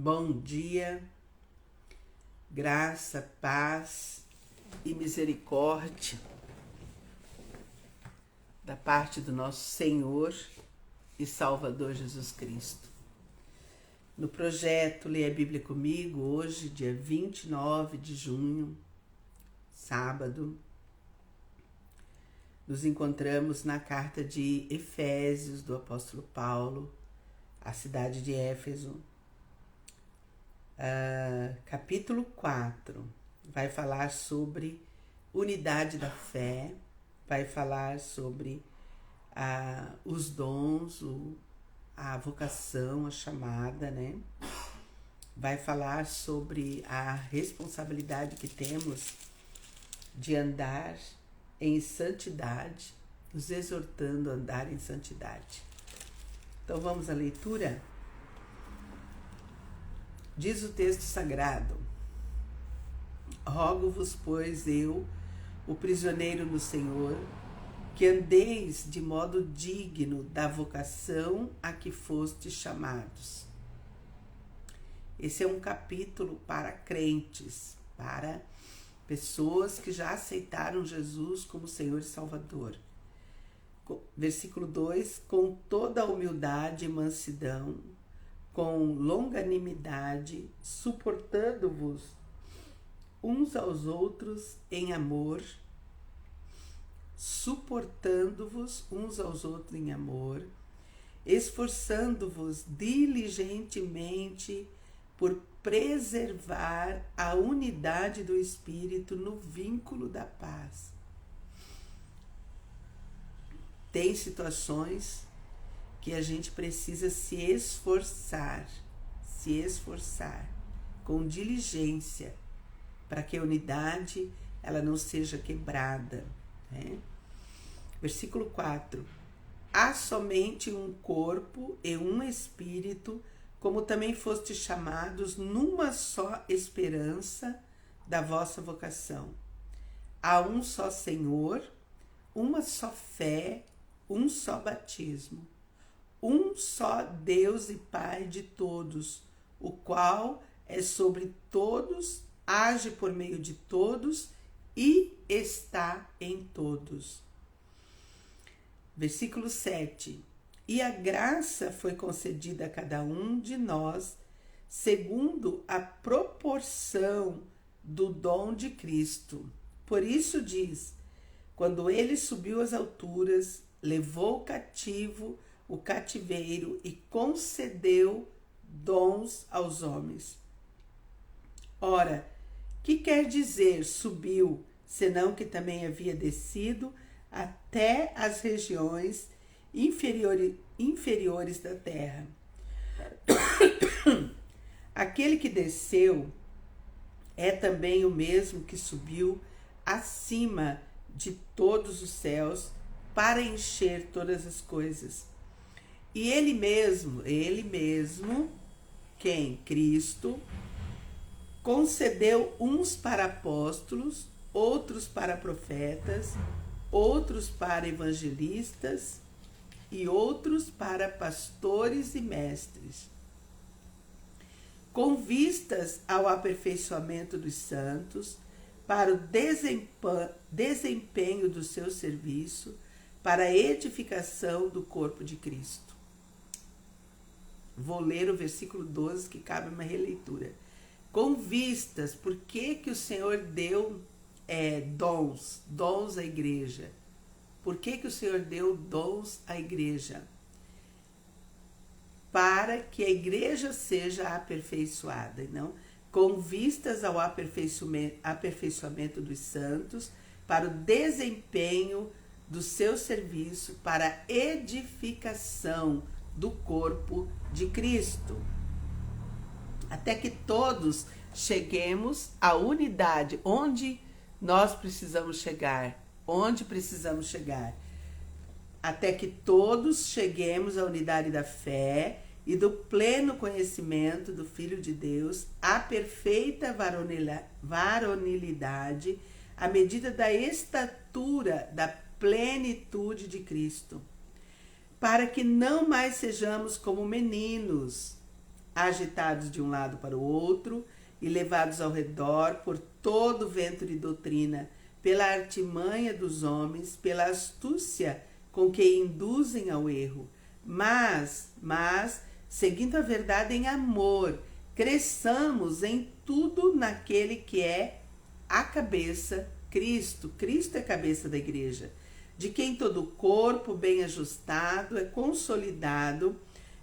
Bom dia, graça, paz e misericórdia da parte do nosso Senhor e Salvador Jesus Cristo. No projeto Leia a Bíblia Comigo, hoje, dia 29 de junho, sábado, nos encontramos na carta de Efésios do apóstolo Paulo, à cidade de Éfeso. Capítulo 4 vai falar sobre unidade da fé, vai falar sobre os dons, a vocação, a chamada, né? Vai falar sobre a responsabilidade que temos de andar em santidade, nos exortando a andar em santidade. Então vamos à leitura? Diz o texto sagrado: rogo-vos, pois, eu, o prisioneiro no Senhor, que andeis de modo digno da vocação a que fostes chamados. Esse é um capítulo para crentes, para pessoas que já aceitaram Jesus como Senhor e Salvador. Versículo 2: com toda a humildade e mansidão, com longanimidade, suportando-vos uns aos outros em amor, esforçando-vos diligentemente por preservar a unidade do Espírito no vínculo da paz. Tem situações que a gente precisa se esforçar com diligência, para que a unidade ela não seja quebrada, né? Versículo 4: há somente um corpo e um espírito, como também fostes chamados numa só esperança da vossa vocação. Há um só Senhor, uma só fé, um só batismo, um só Deus e Pai de todos, o qual é sobre todos, age por meio de todos e está em todos. Versículo 7: e a graça foi concedida a cada um de nós, segundo a proporção do dom de Cristo. Por isso diz: quando ele subiu às alturas, levou cativo o cativeiro e concedeu dons aos homens. Ora, que quer dizer subiu, senão que também havia descido até as regiões inferiores da terra. Aquele que desceu é também o mesmo que subiu acima de todos os céus para encher todas as coisas. E ele mesmo, quem? Cristo, concedeu uns para apóstolos, outros para profetas, outros para evangelistas e outros para pastores e mestres, com vistas ao aperfeiçoamento dos santos, para o desempenho do seu serviço, para a edificação do corpo de Cristo. Vou ler o versículo 12, que cabe uma releitura. Com vistas, por que o Senhor deu dons à igreja? Por que o Senhor deu dons à igreja? Para que a igreja seja aperfeiçoada, não? Com vistas ao aperfeiçoamento dos santos, para o desempenho do seu serviço, para a edificação do corpo de Cristo, até que todos cheguemos à unidade. Onde nós precisamos chegar? Até que todos cheguemos à unidade da fé e do pleno conhecimento do Filho de Deus, à perfeita varonilidade, à medida da estatura da plenitude de Cristo, para que não mais sejamos como meninos, agitados de um lado para o outro e levados ao redor por todo o vento de doutrina, pela artimanha dos homens, pela astúcia com que induzem ao erro. Mas, seguindo a verdade em amor, cresçamos em tudo naquele que é a cabeça, Cristo. Cristo é a cabeça da igreja, de quem todo o corpo bem ajustado é consolidado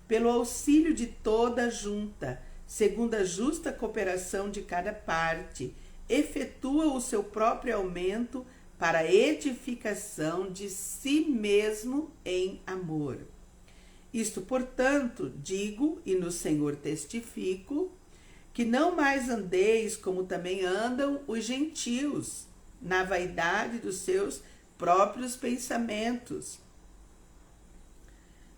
pelo auxílio de toda a junta, segundo a justa cooperação de cada parte, efetua o seu próprio aumento para a edificação de si mesmo em amor. Isto, portanto, digo e no Senhor testifico, que não mais andeis como também andam os gentios, na vaidade dos seus próprios pensamentos,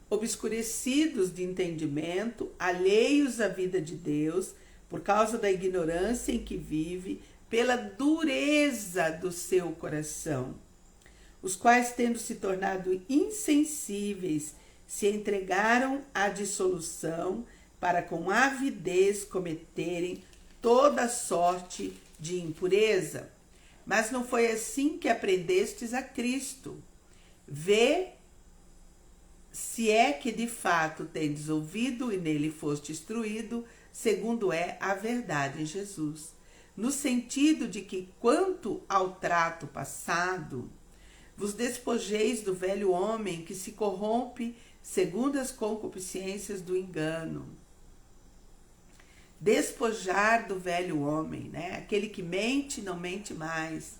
obscurecidos de entendimento, alheios à vida de Deus, por causa da ignorância em que vive, pela dureza do seu coração, os quais, tendo se tornado insensíveis, se entregaram à dissolução, para com avidez cometerem toda sorte de impureza. Mas não foi assim que aprendestes a Cristo. Vê se é que de fato tendes ouvido e nele foste instruído, segundo é a verdade em Jesus. No sentido de que, quanto ao trato passado, vos despojeis do velho homem que se corrompe segundo as concupiscências do engano. Despojar do velho homem, né? Aquele que mente, não mente mais.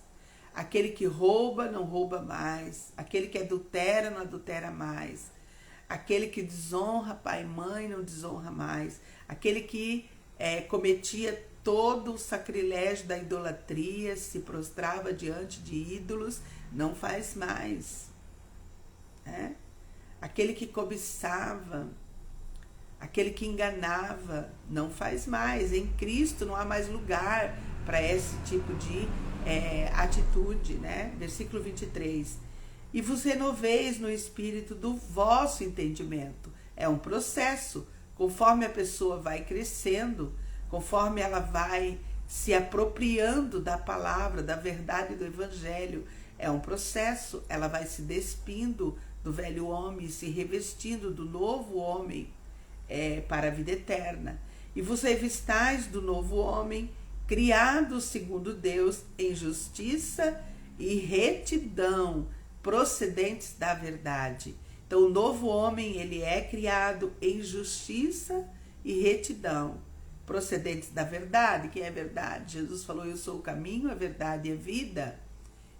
Aquele que rouba, não rouba mais. Aquele que adultera, não adultera mais. Aquele que desonra pai e mãe, não desonra mais. Aquele que cometia todo o sacrilégio da idolatria, se prostrava diante de ídolos, não faz mais. Né? Aquele que cobiçava, aquele que enganava, não faz mais. Em Cristo não há mais lugar para esse tipo de atitude, né? Versículo 23. E vos renoveis no espírito do vosso entendimento. É um processo. Conforme a pessoa vai crescendo, conforme ela vai se apropriando da palavra, da verdade do evangelho, é um processo. Ela vai se despindo do velho homem, se revestindo do novo homem para a vida eterna. E vos revistais do novo homem, criado segundo Deus em justiça e retidão, procedentes da verdade. Então, o novo homem, ele é criado em justiça e retidão, procedentes da verdade. Que é a verdade? Jesus falou, eu sou o caminho, a verdade e a vida.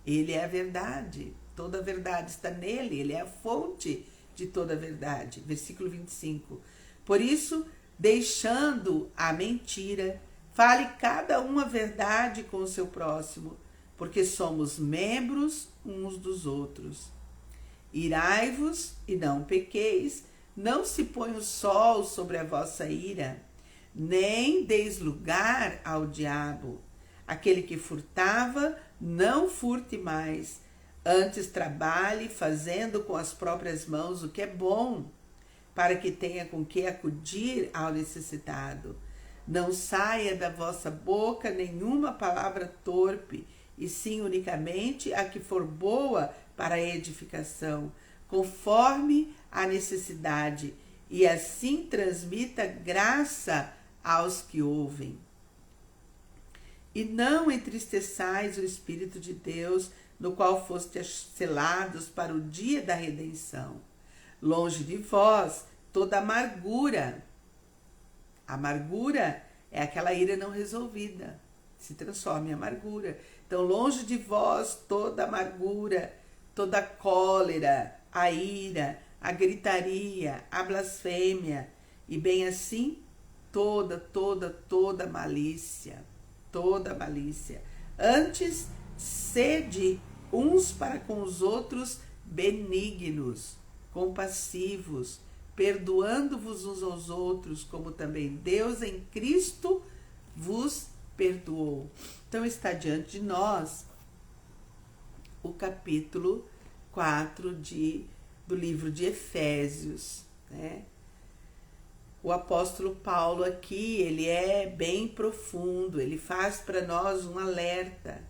Ele é a verdade. Toda a verdade está nele. Ele é a fonte de toda a verdade. Versículo 25. Por isso, deixando a mentira, fale cada um a verdade com o seu próximo, porque somos membros uns dos outros. Irai-vos e não pequeis, não se põe o sol sobre a vossa ira, nem deis lugar ao diabo. Aquele que furtava, não furte mais, antes trabalhe, fazendo com as próprias mãos o que é bom, para que tenha com que acudir ao necessitado. Não saia da vossa boca nenhuma palavra torpe, e sim unicamente a que for boa para a edificação, conforme a necessidade, e assim transmita graça aos que ouvem. E não entristeçais o Espírito de Deus, no qual fostes selados para o dia da redenção. Longe de vós toda amargura. Amargura é aquela ira não resolvida, se transforma em amargura. Então, longe de vós toda amargura, toda cólera, a ira, a gritaria, a blasfêmia, e bem assim toda malícia, toda malícia. Antes, sede uns para com os outros benignos, compassivos, perdoando-vos uns aos outros, como também Deus em Cristo vos perdoou. Então está diante de nós o capítulo 4 do livro de Efésios, né? o apóstolo Paulo aqui, ele é bem profundo, ele faz para nós um alerta.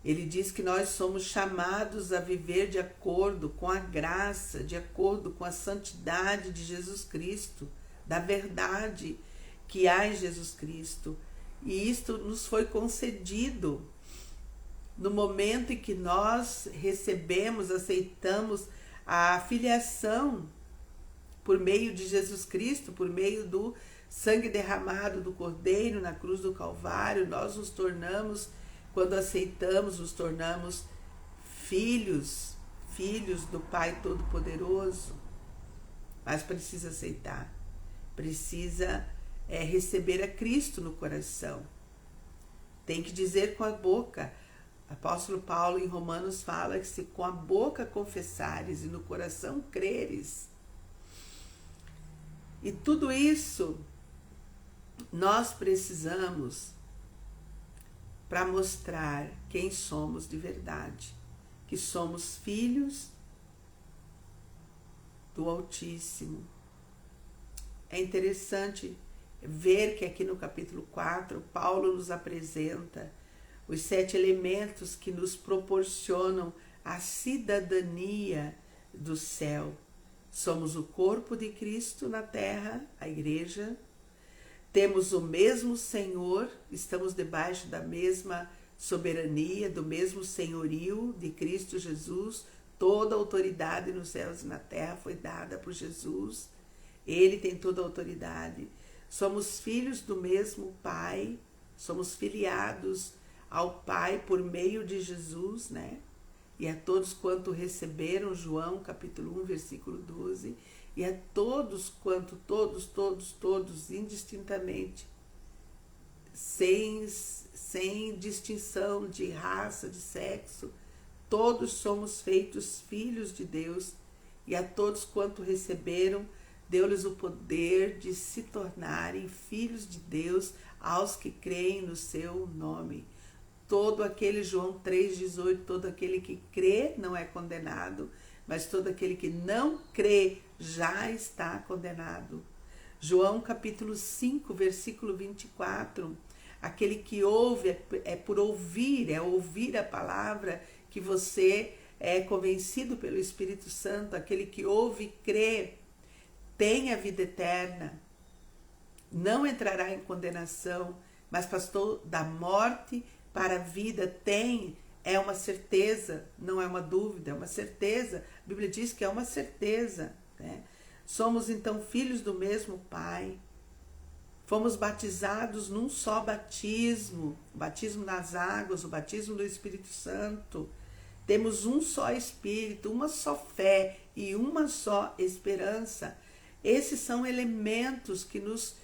Ele diz que nós somos chamados a viver de acordo com a graça, de acordo com a santidade de Jesus Cristo, da verdade que há em Jesus Cristo. E isto nos foi concedido no momento em que nós recebemos, aceitamos a filiação por meio de Jesus Cristo, por meio do sangue derramado do Cordeiro na cruz do Calvário. Nós nos tornamos, quando aceitamos, nos tornamos filhos do Pai Todo-Poderoso. Mas precisa aceitar, precisa receber a Cristo no coração. Tem que dizer com a boca. Apóstolo Paulo em Romanos fala que se com a boca confessares e no coração creres. E tudo isso nós precisamos para mostrar quem somos de verdade, que somos filhos do Altíssimo. É interessante ver que aqui no capítulo 4, Paulo nos apresenta os 7 elementos que nos proporcionam a cidadania do céu. Somos o corpo de Cristo na terra, a igreja. Temos o mesmo Senhor, estamos debaixo da mesma soberania, do mesmo senhorio de Cristo Jesus. Toda a autoridade nos céus e na terra foi dada por Jesus. Ele tem toda a autoridade. Somos filhos do mesmo Pai, somos filiados ao Pai por meio de Jesus, né? E a todos quanto receberam, João capítulo 1, versículo 12, e a todos quanto, todos, indistintamente, sem distinção de raça, de sexo, todos somos feitos filhos de Deus, e a todos quanto receberam, deu-lhes o poder de se tornarem filhos de Deus aos que creem no seu nome. Todo aquele, João 3,18, todo aquele que crê não é condenado, mas todo aquele que não crê já está condenado. João capítulo 5, versículo 24, aquele que ouve é por ouvir, é ouvir a palavra que você é convencido pelo Espírito Santo. Aquele que ouve e crê tem a vida eterna, não entrará em condenação, mas passou da morte para a vida. É uma certeza, não é uma dúvida, é uma certeza. A Bíblia diz que é uma certeza, né? Somos então filhos do mesmo Pai. Fomos batizados num só batismo, o batismo nas águas, o batismo do Espírito Santo. Temos um só Espírito, uma só fé e uma só esperança. Esses são elementos que nos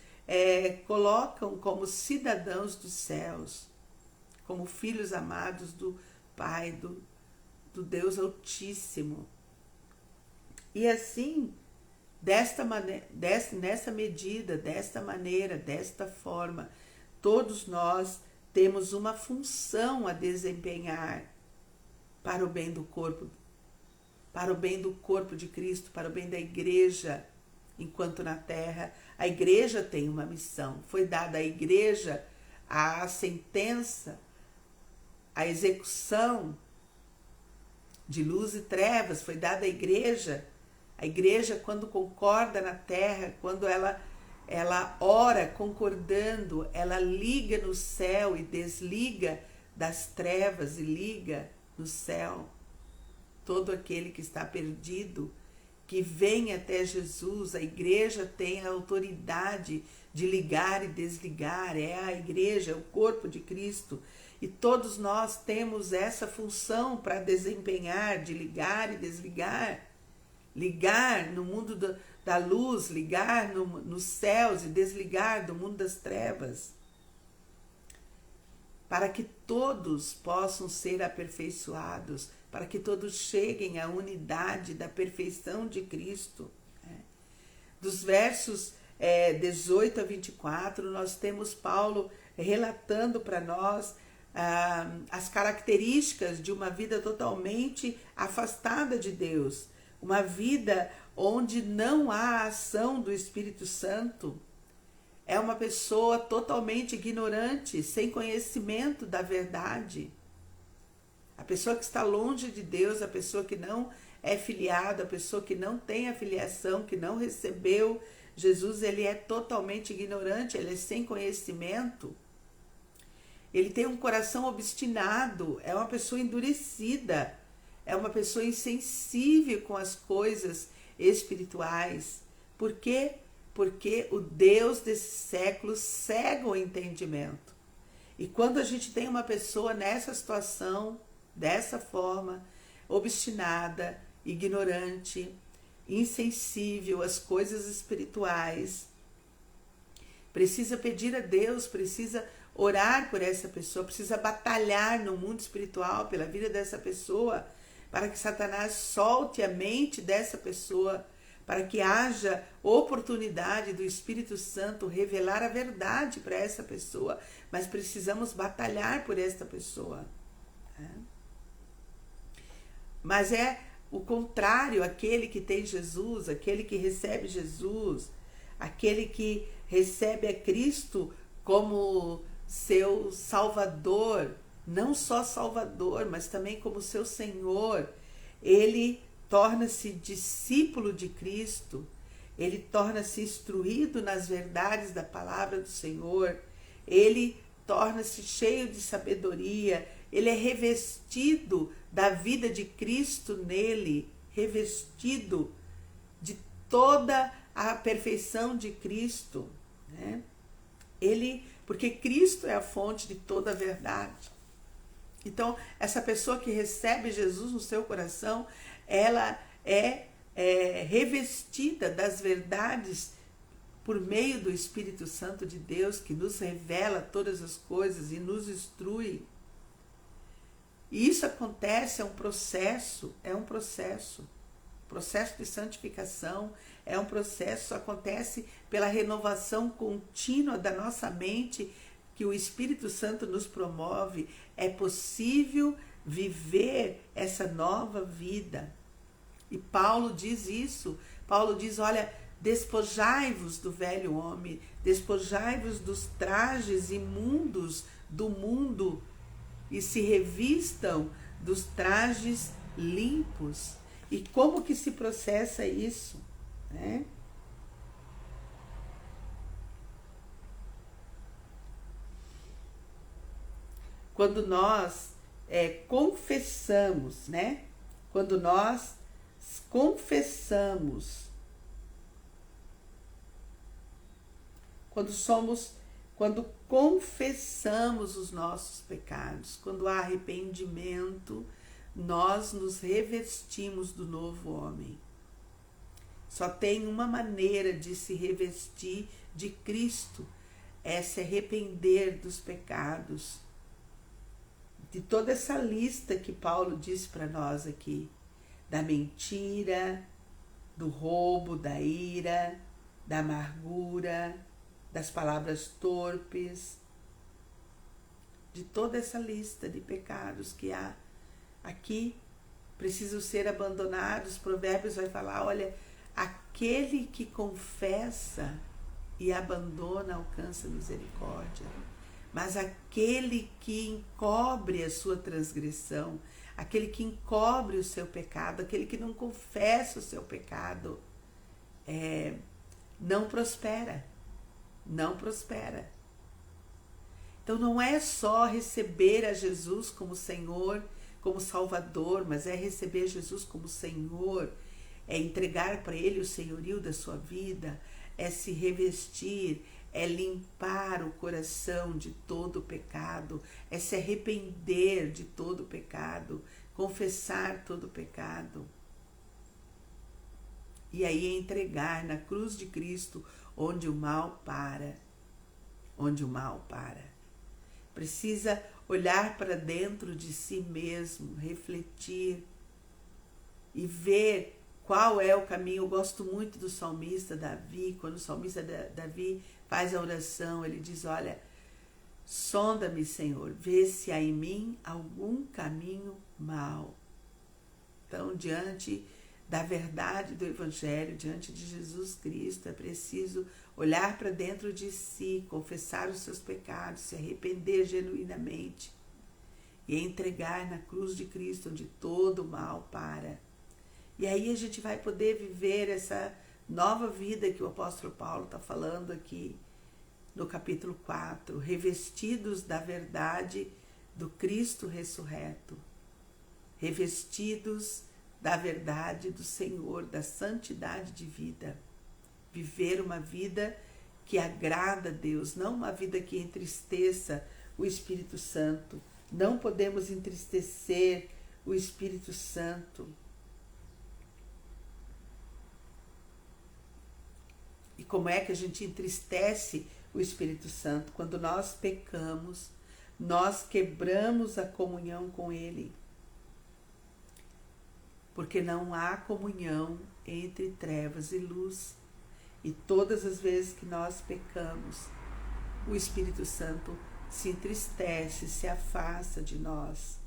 colocam como cidadãos dos céus, como filhos amados do Pai, do Deus Altíssimo. E assim, nessa medida, desta maneira, desta forma, todos nós temos uma função a desempenhar para o bem do corpo de Cristo, para o bem da igreja. Enquanto na terra, a igreja tem uma missão. Foi dada à igreja a sentença, a execução de luz e trevas. Foi dada à igreja. A igreja, quando concorda na terra, quando ela ora concordando, ela liga no céu e desliga das trevas e liga no céu. Todo aquele que está perdido, que vem até Jesus, a igreja tem a autoridade de ligar e desligar. É a igreja, é o corpo de Cristo. E todos nós temos essa função para desempenhar, de ligar e desligar. Ligar no mundo da luz, ligar nos céus e desligar do mundo das trevas. Para que todos possam ser aperfeiçoados, para que todos cheguem à unidade da perfeição de Cristo. Dos versos 18 a 24, nós temos Paulo relatando para nós as características de uma vida totalmente afastada de Deus. Uma vida onde não há ação do Espírito Santo é uma pessoa totalmente ignorante, sem conhecimento da verdade. A pessoa que está longe de Deus, a pessoa que não é filiada, a pessoa que não tem a filiação, que não recebeu Jesus, ele é totalmente ignorante, ele é sem conhecimento. Ele tem um coração obstinado, é uma pessoa endurecida, é uma pessoa insensível com as coisas espirituais. Por quê? Porque o Deus desse século cega o entendimento. E quando a gente tem uma pessoa nessa situação, dessa forma, obstinada, ignorante, insensível às coisas espirituais, precisa pedir a Deus, precisa orar por essa pessoa, precisa batalhar no mundo espiritual pela vida dessa pessoa, para que Satanás solte a mente dessa pessoa, para que haja oportunidade do Espírito Santo revelar a verdade para essa pessoa. Mas precisamos batalhar por esta pessoa. Mas é o contrário, aquele que tem Jesus, aquele que recebe Jesus, aquele que recebe a Cristo como seu Salvador, não só Salvador, mas também como seu Senhor. Ele torna-se discípulo de Cristo, ele torna-se instruído nas verdades da palavra do Senhor, ele torna-se cheio de sabedoria, ele é revestido da vida de Cristo nele, revestido de toda a perfeição de Cristo, né? Porque Cristo é a fonte de toda a verdade. Então, essa pessoa que recebe Jesus no seu coração, ela é revestida das verdades por meio do Espírito Santo de Deus, que nos revela todas as coisas e nos instrui. E isso acontece, é um processo de santificação, é um processo, acontece pela renovação contínua da nossa mente, que o Espírito Santo nos promove. É possível viver essa nova vida. E Paulo diz isso. Paulo diz, olha, despojai-vos do velho homem, despojai-vos dos trajes imundos do mundo e se revistam dos trajes limpos. E como que se processa isso, né? Quando nós confessamos, né? Quando nós confessamos, quando confessamos os nossos pecados, quando há arrependimento, nós nos revestimos do novo homem. Só tem uma maneira de se revestir de Cristo, é se arrepender dos pecados, de toda essa lista que Paulo disse para nós aqui, da mentira, do roubo, da ira, da amargura, das palavras torpes, de toda essa lista de pecados que há aqui, precisam ser abandonados. Provérbios vai falar, olha, aquele que confessa e abandona alcança misericórdia, mas aquele que encobre a sua transgressão, aquele que encobre o seu pecado, aquele que não confessa o seu pecado, não prospera. Não prospera. Então não é só receber a Jesus como Senhor, como Salvador, mas é receber Jesus como Senhor, é entregar para Ele o senhorio da sua vida, é se revestir, é limpar o coração de todo o pecado, é se arrepender de todo o pecado, confessar todo o pecado. E aí entregar na cruz de Cristo, onde o mal para. Onde o mal para. Precisa olhar para dentro de si mesmo, refletir e ver qual é o caminho. Eu gosto muito do salmista Davi. Quando o salmista Davi faz a oração, ele diz, olha, sonda-me, Senhor, vê se há em mim algum caminho mau. Então, diante da verdade do Evangelho diante de Jesus Cristo, é preciso olhar para dentro de si, confessar os seus pecados, se arrepender genuinamente e entregar na cruz de Cristo onde todo o mal para. E aí a gente vai poder viver essa nova vida que o apóstolo Paulo está falando aqui no capítulo 4, revestidos da verdade do Cristo ressurreto, revestidos da verdade do Senhor, da santidade de vida. Viver uma vida que agrada a Deus, não uma vida que entristeça o Espírito Santo. Não podemos entristecer o Espírito Santo. E como é que a gente entristece o Espírito Santo? Quando nós pecamos, nós quebramos a comunhão com Ele. Porque não há comunhão entre trevas e luz. E todas as vezes que nós pecamos, o Espírito Santo se entristece, se afasta de nós.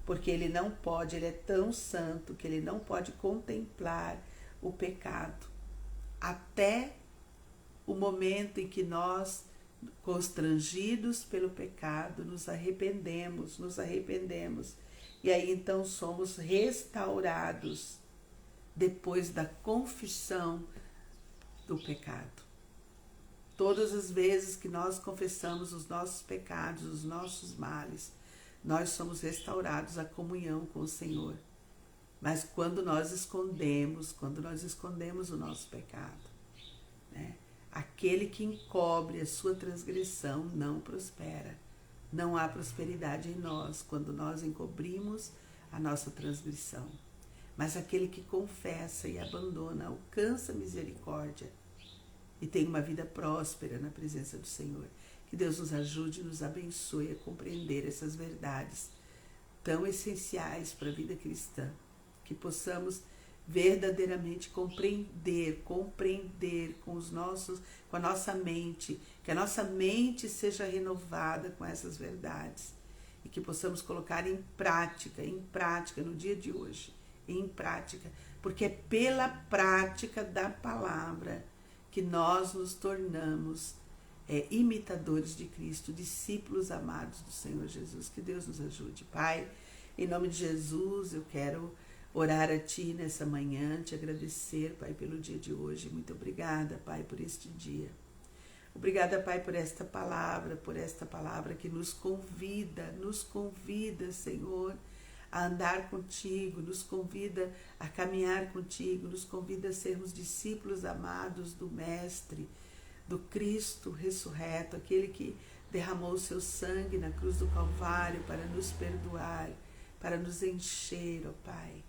Porque Ele não pode, Ele é tão santo que Ele não pode contemplar o pecado. Até o momento em que nós, constrangidos pelo pecado, nos arrependemos. E aí então somos restaurados depois da confissão do pecado. Todas as vezes que nós confessamos os nossos pecados, os nossos males, nós somos restaurados à comunhão com o Senhor. Mas quando nós escondemos o nosso pecado, né? Aquele que encobre a sua transgressão não prospera. Não há prosperidade em nós quando nós encobrimos a nossa transgressão. Mas aquele que confessa e abandona alcança misericórdia e tem uma vida próspera na presença do Senhor. Que Deus nos ajude e nos abençoe a compreender essas verdades tão essenciais para a vida cristã. Que possamos verdadeiramente compreender com a nossa mente, que a nossa mente seja renovada com essas verdades e que possamos colocar em prática no dia de hoje, porque é pela prática da palavra que nós nos tornamos imitadores de Cristo, discípulos amados do Senhor Jesus. Que Deus nos ajude. Pai, em nome de Jesus, eu quero orar a Ti nessa manhã, Te agradecer, Pai, pelo dia de hoje. Muito obrigada, Pai, por este dia. Obrigada, Pai, por esta palavra que nos convida, Senhor, a andar contigo, nos convida a caminhar contigo, nos convida a sermos discípulos amados do Mestre, do Cristo ressurreto, aquele que derramou o seu sangue na cruz do Calvário para nos perdoar, para nos encher, ó Pai.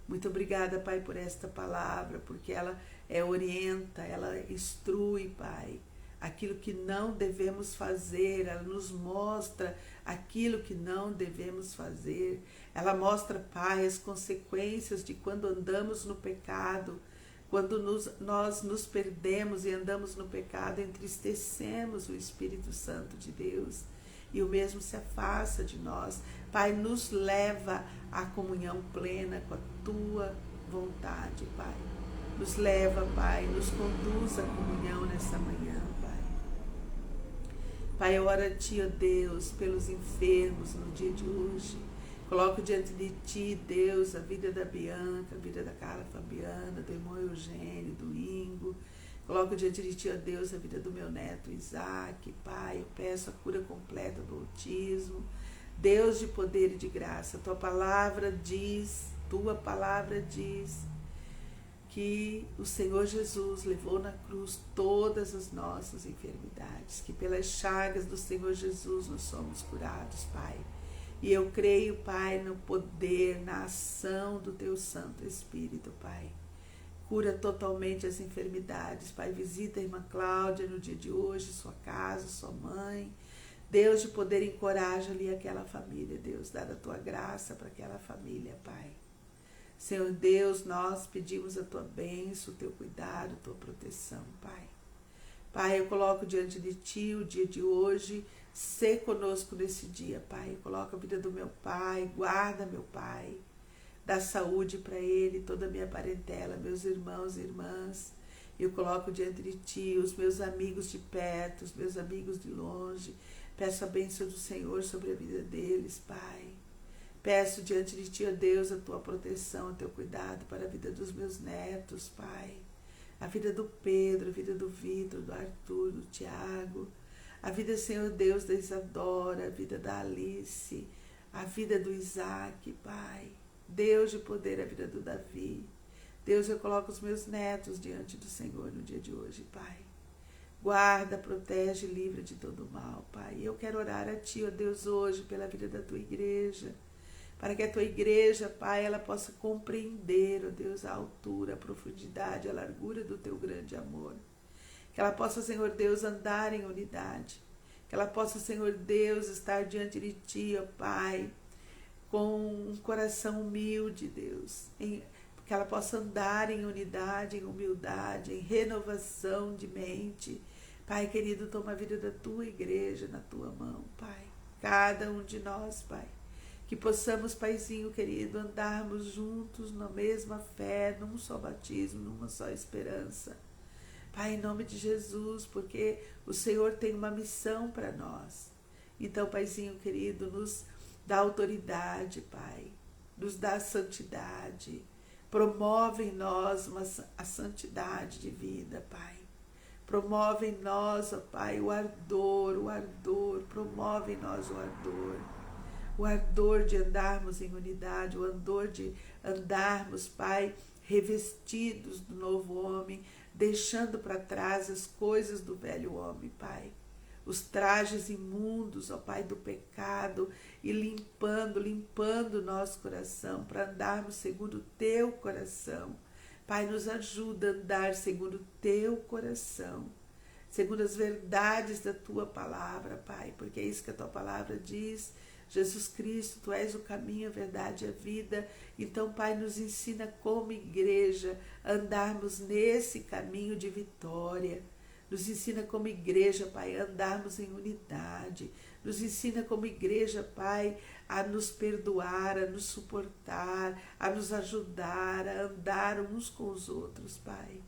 Muito obrigada, Pai, por esta palavra, porque ela orienta, ela instrui, Pai, aquilo que não devemos fazer, ela nos mostra aquilo que não devemos fazer, ela mostra, Pai, as consequências de quando andamos no pecado, quando nós nos perdemos e andamos no pecado, entristecemos o Espírito Santo de Deus e o mesmo se afasta de nós. Pai, nos leva à comunhão plena com a Tua vontade, Pai. Nos leva, Pai, nos conduz à comunhão nessa manhã, Pai. Pai, eu oro a Ti, ó Deus, pelos enfermos no dia de hoje. Coloco diante de Ti, Deus, a vida da Bianca, a vida da Carla Fabiana, do irmão Eugênio, do Ingo. Coloco diante de Ti, ó Deus, a vida do meu neto Isaac. Pai, eu peço a cura completa do autismo. Deus de poder e de graça, Tua palavra diz que o Senhor Jesus levou na cruz todas as nossas enfermidades, que pelas chagas do Senhor Jesus nós somos curados, Pai. E eu creio, Pai, no poder, na ação do Teu Santo Espírito, Pai. Cura totalmente as enfermidades, Pai. Visita a irmã Cláudia no dia de hoje, sua casa, sua mãe. Deus de poder, encoraja ali aquela família, Deus, dá a Tua graça para aquela família, Pai. Senhor Deus, nós pedimos a Tua bênção, o Teu cuidado, a Tua proteção, Pai. Pai, eu coloco diante de Ti o dia de hoje, sê conosco nesse dia, Pai. Eu coloco a vida do meu pai, guarda meu pai. dá saúde para ele, toda a minha parentela, meus irmãos e irmãs. Eu coloco diante de Ti os meus amigos de perto, os meus amigos de longe. Peço a bênção do Senhor sobre a vida deles, Pai. Peço diante de Ti, ó Deus, a Tua proteção, o Teu cuidado para a vida dos meus netos, Pai. A vida do Pedro, a vida do Vitor, do Arthur, do Tiago. A vida, Senhor Deus, da Isadora, a vida da Alice, a vida do Isaac, Pai. Deus de poder, a vida do Davi. Deus, eu coloco os meus netos diante do Senhor no dia de hoje, Pai. Guarda, protege, livra de todo mal, Pai. Eu quero orar a Ti, ó Deus, hoje pela vida da Tua igreja, para que a Tua igreja, Pai, ela possa compreender, ó Deus, a altura, a profundidade, a largura do Teu grande amor. Que ela possa, Senhor Deus, andar em unidade. Que ela possa, Senhor Deus, estar diante de Ti, ó Pai, com um coração humilde, Deus. Que ela possa andar em unidade, em humildade, em renovação de mente. Pai querido, toma a vida da Tua igreja na Tua mão, Pai. Cada um de nós, Pai. Que possamos, Paizinho querido, andarmos juntos na mesma fé, num só batismo, numa só esperança. Pai, em nome de Jesus, porque o Senhor tem uma missão para nós. Então, Paizinho querido, nos dá autoridade, Pai. Nos dá santidade. Promove em nós a santidade de vida, Pai. Promove em nós, ó Pai, o ardor. Promove em nós o ardor de andarmos em unidade, o ardor de andarmos, Pai, revestidos do novo homem, deixando para trás as coisas do velho homem, Pai. Os trajes imundos, ó Pai, do pecado, e limpando o nosso coração, para andarmos segundo o Teu coração. Pai, nos ajuda a andar segundo o Teu coração, segundo as verdades da Tua palavra, Pai, porque é isso que a Tua palavra diz. Jesus Cristo, Tu és o caminho, a verdade e a vida. Então, Pai, nos ensina como igreja a andarmos nesse caminho de vitória. Nos ensina como igreja, Pai, a andarmos em unidade. Nos ensina como igreja, Pai, a nos perdoar, a nos suportar, a nos ajudar, a andar uns com os outros, Pai.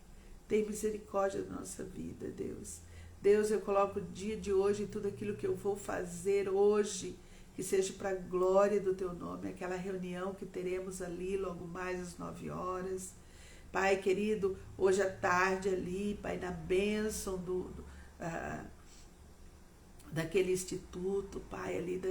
Tem misericórdia da nossa vida, Deus. Deus, eu coloco o dia de hoje e tudo aquilo que eu vou fazer hoje, que seja para a glória do Teu nome, aquela reunião que teremos ali logo mais às 9 horas. Pai querido, hoje à tarde ali, Pai, na bênção daquele instituto, Pai, ali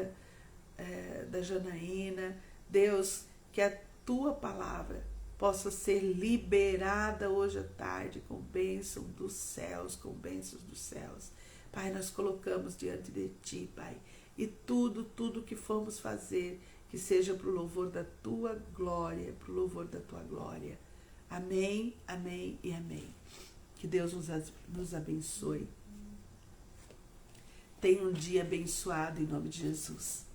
da Janaína. Deus, que a Tua palavra possa ser liberada hoje à tarde com bênção dos céus, com bênçãos dos céus. Pai, nós colocamos diante de Ti, Pai, e tudo que formos fazer, que seja para o louvor da Tua glória, para o louvor da Tua glória. Amém, amém e amém. Que Deus nos abençoe. Tenha um dia abençoado em nome de Jesus.